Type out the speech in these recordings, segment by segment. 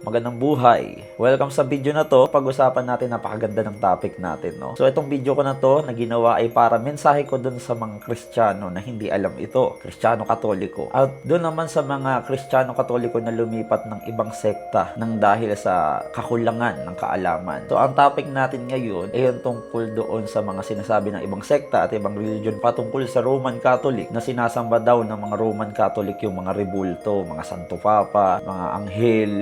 magandang buhay. Welcome sa video na to. Pag-usapan natin, napakaganda ng topic natin, no? So, itong video ko na to na ginawa ay para mensahe ko dun sa mga Kristiyano na hindi alam ito. Kristiyano Katoliko. At dun naman sa mga Kristiyano Katoliko na lumipat ng ibang sekta nang dahil sa kakulangan ng kaalaman. So, ang topic natin ngayon ay yung tungkol doon sa mga sinasabi ng ibang sekta at ibang religion patungkol sa Roman Catholic na sinasamba daw ng mga Roman Catholic yung mga rebulto, mga Santo Papa, mga anghel.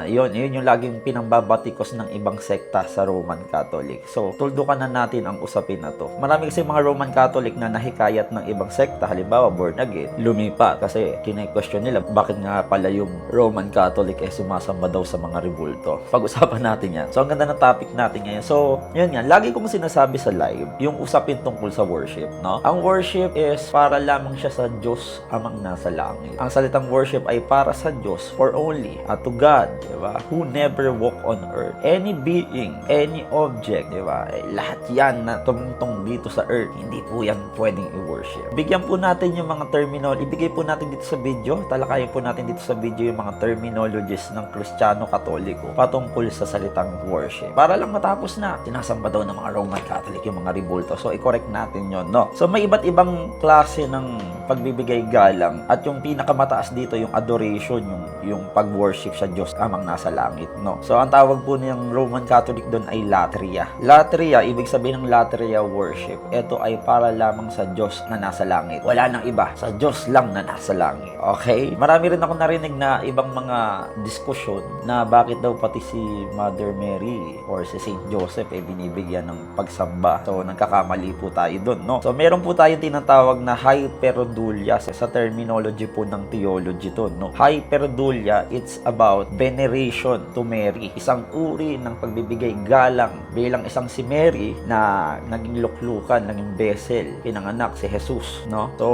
Yun yung laging pinambabatikos ng ibang sekta sa Roman Catholic. So, tuldukan na natin ang usapin na to. Marami kasi mga Roman Catholic na nahikayat ng ibang sekta, halimbawa born again, lumipat kasi kine-question nila bakit nga pala yung Roman Catholic sumasamba daw sa mga rebulto. Pag-usapan natin yan. So, ang ganda ng topic natin ngayon. So, yun yan. Lagi kong sinasabi sa live, yung usapin tungkol sa worship, no? Ang worship is para lamang siya sa Diyos amang nasa langit. Ang salitang worship ay para sa Diyos, for only, to God, diba? Who never walk on earth. Any being, any object, diba? Lahat yan na tumutong dito sa earth, hindi po yan pwedeng i-worship. Bigyan po natin yung mga terminology, ibigay po natin dito sa video, talakayin po natin dito sa video yung mga terminologies ng Kristiyano Katoliko patungkol sa salitang worship. Para lang matapos na, sinasamba daw ng mga Roman Catholic yung mga rebulto. So, i-correct natin yon, no? So, may iba't ibang klase ng pagbibigay galang at yung pinakamataas dito yung adoration, yung pag-worship sa Diyos amang nasa langit, no? So, ang tawag po niyang Roman Catholic doon ay latria. Latria, ibig sabihin ng latria worship, ito ay para lamang sa Diyos na nasa langit. Wala nang iba, sa Diyos lang na nasa langit. Okay? Marami rin ako narinig na ibang mga diskusyon na bakit daw pati si Mother Mary or si Saint Joseph binibigyan ng pagsamba. So, nagkakamali po tayo doon, no? So, meron po tayong tinatawag na hyperdulia sa terminology po ng theology to, no? Hyperdulia, it's about veneration to Mary. Isang uri ng pagbibigay galang bilang isang si Mary na naging luklukan, naging vessel, pinanganak si Jesus, no? So,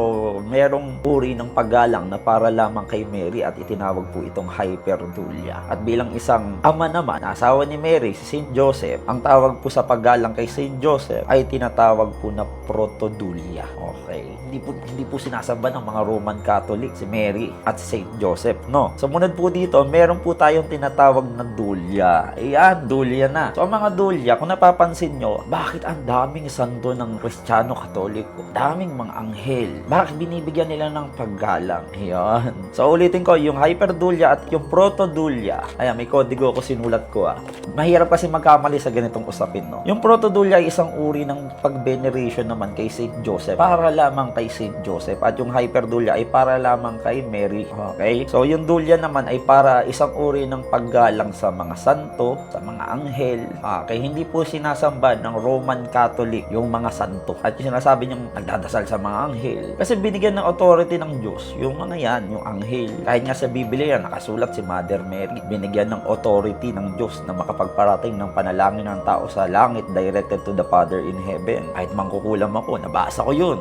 merong uri ng paggalang na para lamang kay Mary at itinawag po itong hyperdulia. At bilang isang ama naman, asawa ni Mary, si Saint Joseph, ang tawag po sa paggalang kay Saint Joseph ay tinatawag po na protodulia. Okay? Hindi po sinasamba ng mga Roman Catholic si Mary at si Saint Joseph, no? Sumunod po dito, meron po tayong tinatawag na dulya. Ayan, dulya na. So, ang mga dulya, kung napapansin nyo, bakit ang daming santo ng Kristiyano Katoliko? Daming mga anghel. Bakit binibigyan nila ng paggalang? Ayan. So, ulitin ko, yung hyperdulya at yung protodulya. Ayan, may kodigo ko sinulat ko, Mahirap kasi magkamali sa ganitong usapin, no? Yung protodulya ay isang uri ng pag-veneration naman kay Saint Joseph. Para lamang kay Saint Joseph. At yung hyperdulya ay para lamang kay Mary. Okay? So, yung dulya naman ay para isang uri ng paggalang sa mga santo, sa mga anghel. Okay? Hindi po sinasamba ng Roman Catholic yung mga santo. At yung sinasabi niyang nagdadasal sa mga anghel. Kasi binigyan ng authority ng Diyos yung mga yan, yung anghel. Kahit nga sa Biblia, nakasulat si Mother Mary. Binigyan ng authority ng Diyos na makapagparating ng panalangin ng tao sa langit directed to the Father in heaven. Kahit mangkukulam ako, nabasa ko yun.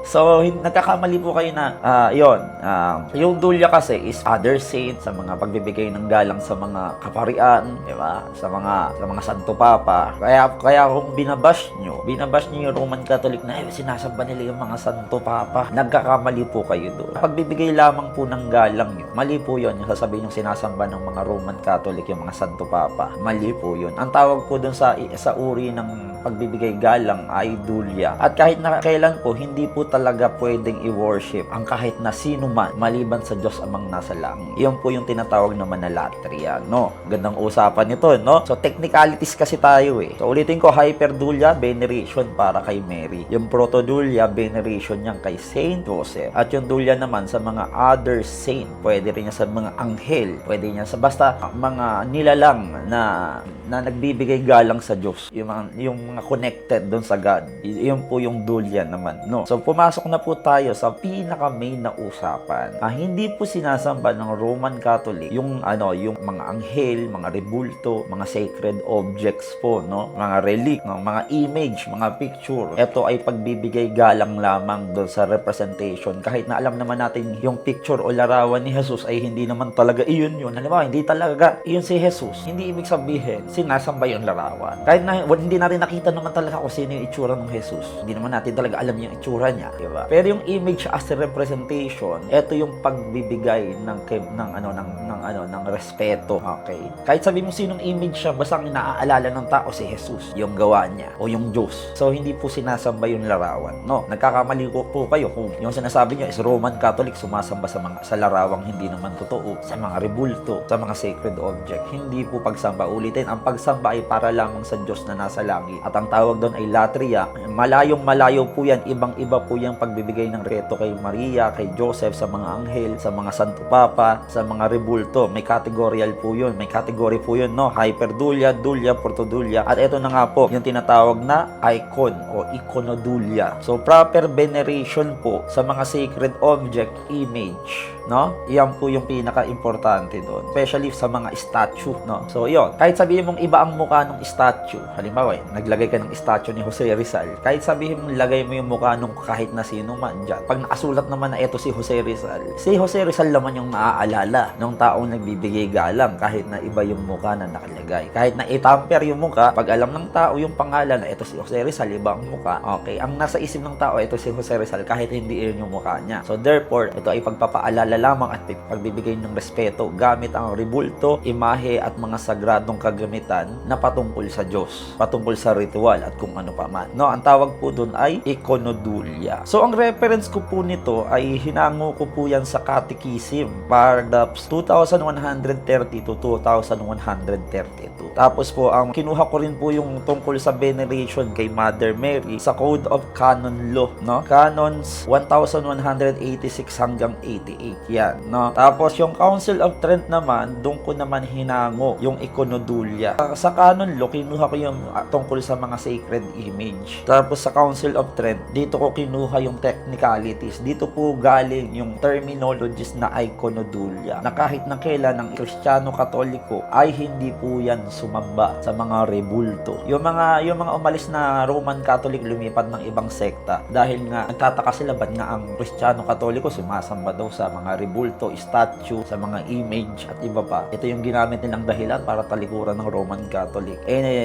So, nagkakamali po kayo na, yung dulya kasi is other saints, sa mga pagbibigay ng galang sa mga kaparian, di ba? Sa mga Santo Papa. Kaya kung binabash nyo yung Roman Catholic na sinasamba nila yung mga Santo Papa, nagkakamali po kayo doon. Pagbibigay lamang po ng galang yun. Mali po yun, yung sasabihin yung sinasamba ng mga Roman Catholic, yung mga Santo Papa. Mali po yun. Ang tawag po doon sa uri ng pagbibigay galang ay dulya. At kahit na kailan po, hindi po talaga pwedeng i-worship ang kahit na sino man maliban sa Diyos amang nasa langit. Iyon po yung tinatawag naman na latria, no? Gandang usapan nito, no? So, technicalities kasi tayo, So, ulitin ko, hyperdulia, veneration para kay Mary. Yung protodulia, veneration niyang kay Saint Joseph. At yung dulya naman sa mga other saint. Pwede rin niya sa mga anghel. Pwede niya sa basta mga nilalang na nagbibigay galang sa Diyos. Yung mga connected doon sa God. Iyon po yung dulya naman, no? So, pumasok na po tayo sa pinaka-main na usapan. Hindi po sinasamba ng Roman Catholic yung mga anghel, mga rebulto, mga sacred objects po, no? Mga relic, no? Mga image, mga picture. Ito ay pagbibigay galang lamang doon sa representation. Kahit na alam naman natin yung picture o larawan ni Jesus ay hindi naman talaga iyon yun. Alam mo, hindi talaga iyon si Jesus. Hindi ibig sabihin sinasamba yung larawan. Kahit na hindi natin nakita nakita naman talaga kung sino yung itsura ng Jesus. Hindi naman natin talaga alam yung itsura niya, di ba? Pero yung image as a representation, ito yung pagbibigay ng respeto. Okay? Kahit sabi mo sinong image siya, basta ang naaalala ng tao si Jesus, yung gawa niya o yung Diyos. So hindi po sinasamba yung larawan. No, nagkakamali po kayo kung yung sinasabi niyo is Roman Catholic sumasamba sa larawang hindi naman totoo, sa mga rebulto, sa mga sacred object. Hindi po pagsamba. Ulitin, ang pagsamba ay para lamang sa Diyos na nasa langit. At ang tawag doon ay latria. Malayong malayo po yan. Ibang-iba po yung pagbibigay ng respeto kay Maria, kay Joseph, sa mga anghel, sa mga Santo Papa, sa mga rebulto. May categorical po yun. May category po yun, no? Hyperdulia, dulia, protodulia. At ito na nga po, yung tinatawag na icon o iconodulia. So, proper veneration po sa mga sacred object, image, no? Iyan po yung pinaka-importante doon. Especially sa mga statue, no? So, yun. Kahit sabihin mong iba ang mukha ng statue, halimbawa, naglagay ka ng statue ni Jose Rizal, kahit sabihin mong lagay mo yung mukha ng kahit na sino man dyan, pag nakasulat naman na ito si Jose Rizal naman yung naaalala ng taong nagbibigay galang kahit na iba yung mukha na nakalagay. Kahit na itamper yung mukha, pag alam ng tao yung pangalan na ito si Jose Rizal, iba ang mukha, okay, ang nasa isip ng tao, ito si Jose Rizal kahit hindi yun yung mukha niya. So, therefore, ito ay pagpapaalala lamang at pagbibigay ng respeto gamit ang rebulto, imahe at mga sagradong kagamitan na patungkol sa Diyos, patungkol sa ritual at kung ano pa man. No, ang tawag po doon ay iconodulia. So, ang reference ko po nito ay hinango ko po yan sa Catechism, paragraphs 2130 to 2132. Tapos po, ang kinuha ko rin po yung tungkol sa veneration kay Mother Mary sa Code of Canon Law, no? Canons 1186 hanggang 88. Yan, no? Tapos yung Council of Trent naman, doon ko naman hinango yung iconodulia. Sa Canon Law, kinuha ko yung tungkol sa mga sacred image. Tapos sa Council of Trent, dito ko kinuha yung technicalities. Dito po galing yung terminologies na iconodulia, na kahit na kailan ng Kristiyano Katoliko ay hindi po yan sumamba sa mga rebulto. Yung mga umalis na Roman Catholic lumipat ng ibang sekta dahil nga nagtataka sila ba't nga ang Kristiyano Katoliko sumasamba daw sa mga rebulto, statue, sa mga image at iba pa. Ito yung ginamit nilang dahilan para talikuran ng Roman Catholic.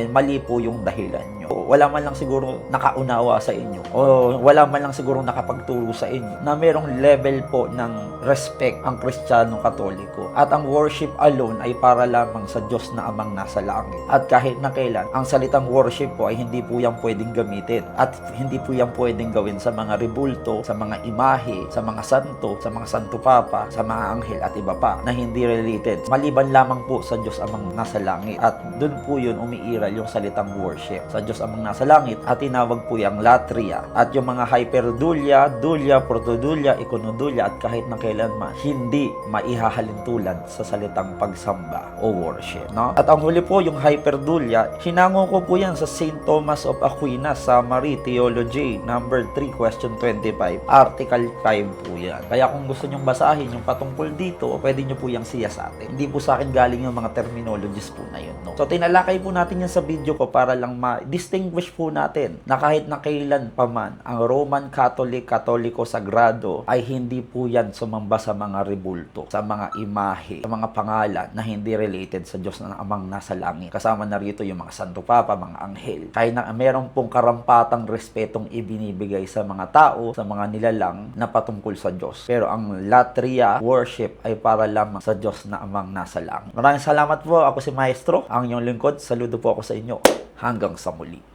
Mali po yung dahilan nyo. Wala man lang siguro nakaunawa sa inyo o wala man lang siguro nakapagturo sa inyo na merong level po ng respect ang Kristiyano Katoliko at ang worship alone ay para lamang sa Diyos na Amang nasa langit. At kahit na kailan, ang salitang worship po ay hindi po yan pwedeng gamitin at hindi po yan pwedeng gawin sa mga rebulto, sa mga imahe, sa mga santo, sa mga Santo Papa, sa mga anghel at iba pa na hindi related. Maliban lamang po sa Diyos Amang nasa langit. At doon po yun umiiral yung salitang worship sa Diyos Amang nasa langit at tinawag po yung latria. At yung mga hyperdulia, dulia, protodulia, iconodulia at kahit na kailanman hindi maihahalintulad sa salitang pagsamba o worship, no? At ang huli po yung hyperdulia, hinango ko po yan sa St. Thomas of Aquinas, Summary Theology, number 3, question 25, article 5 po yan. Kaya kung gusto nyong basahin yung patungkol dito, pwede nyo po yung siya sa atin. Hindi po sa akin galing yung mga terminologies po na yun, no? So, tinalakay po natin yan sa video ko para lang ma-distinguish po natin na kahit na kailan pa man, ang Roman Catholic, Katoliko Sagrado ay hindi po yan sumamba sa mga rebulto, sa mga imahe, sa mga pangalan na hindi related sa Diyos na Amang nasa langit. Kasama na rito yung mga Santo Papa, mga anghel. Kaya na meron pong karampatang respetong ibinibigay sa mga tao, sa mga nilalang na patungkol sa Diyos. Pero ang latria, worship, ay para lamang sa Diyos na Amang nasa langit. Maraming salamat po. Ako si Maestro, ang inyong lingkod. Saludo po ako sa inyo. Hanggang sa muli.